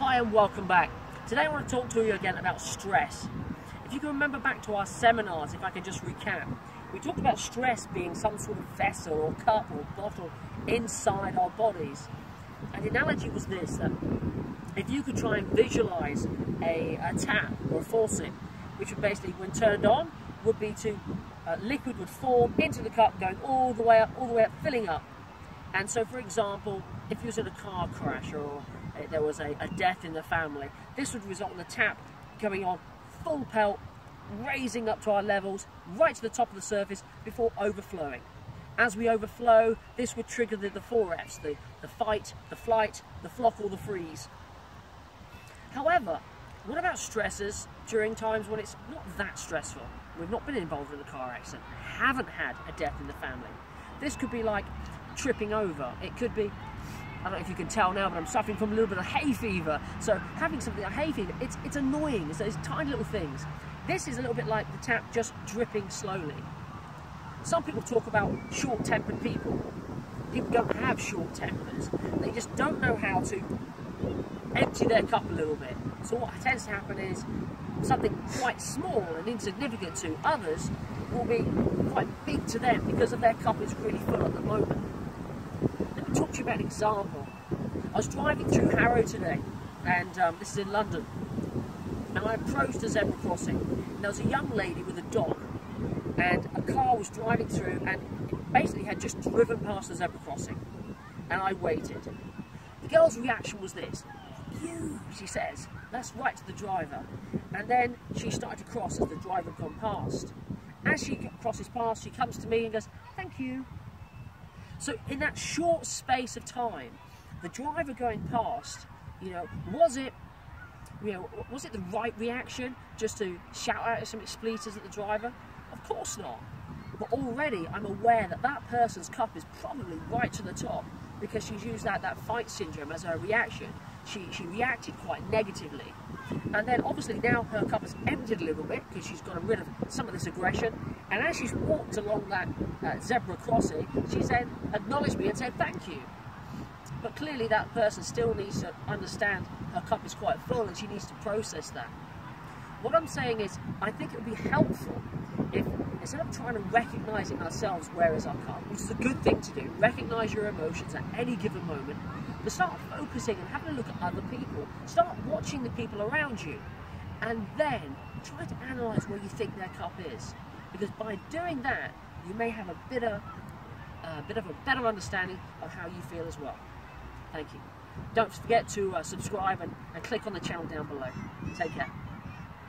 Hi and welcome back. Today I want to talk to you again about stress. If you can remember back to our seminars, if I can just recap, we talked about stress being some sort of vessel or cup or bottle inside our bodies. And the analogy was this, that if you could try and visualize a tap or a faucet, which would basically, when turned on, would be to liquid would form into the cup, going all the way up, filling up. And so, for example, if you was in a car crash or there was a death in the family, this would result in the tap going on full pelt, raising up to our levels, right to the top of the surface before overflowing. As we overflow, this would trigger the 4 Fs, the fight, the flight, the flock, or the freeze. However, what about stresses during times when it's not that stressful? We've not been involved in a car accident, haven't had a death in the family. This could be like tripping over. It could be, I don't know if you can tell now, but I'm suffering from a little bit of hay fever. So having something like hay fever, it's annoying. It's those tiny little things. This is a little bit like the tap just dripping slowly. Some people talk about short-tempered people. People don't have short tempers. They just don't know how to empty their cup a little bit. So what tends to happen is something quite small and insignificant to others will be quite big to them because of their cup is really full at the moment. Let me talk to you about an example. I was driving through Harrow today, and this is in London, and I approached a zebra crossing, and there was a young lady with a dog, and a car was driving through and basically had just driven past the zebra crossing, and I waited. The girl's reaction was this: "You," she says. That's right to the driver. And then she started to cross as the driver had gone past. As she crosses past, she comes to me and goes, "Thank you." So in that short space of time, the driver going past, was it the right reaction just to shout out some expletives at the driver? Of course not. But already I'm aware that that person's cup is probably right to the top because she's used that fight syndrome as her reaction. She reacted quite negatively. And then obviously now her cup has emptied a little bit because she's got rid of some of this aggression. And as she's walked along that zebra crossing, she's then acknowledged me and said thank you. But clearly that person still needs to understand her cup is quite full and she needs to process that. What I'm saying is, I think it would be helpful if, instead of trying to recognise in ourselves where is our cup, which is a good thing to do, recognise your emotions at any given moment, but start focusing and having a look at other people. Start watching the people around you, and then try to analyse where you think their cup is. Because by doing that, you may have a bit of a better understanding of how you feel as well. Thank you. Don't forget to subscribe and click on the channel down below. Take care.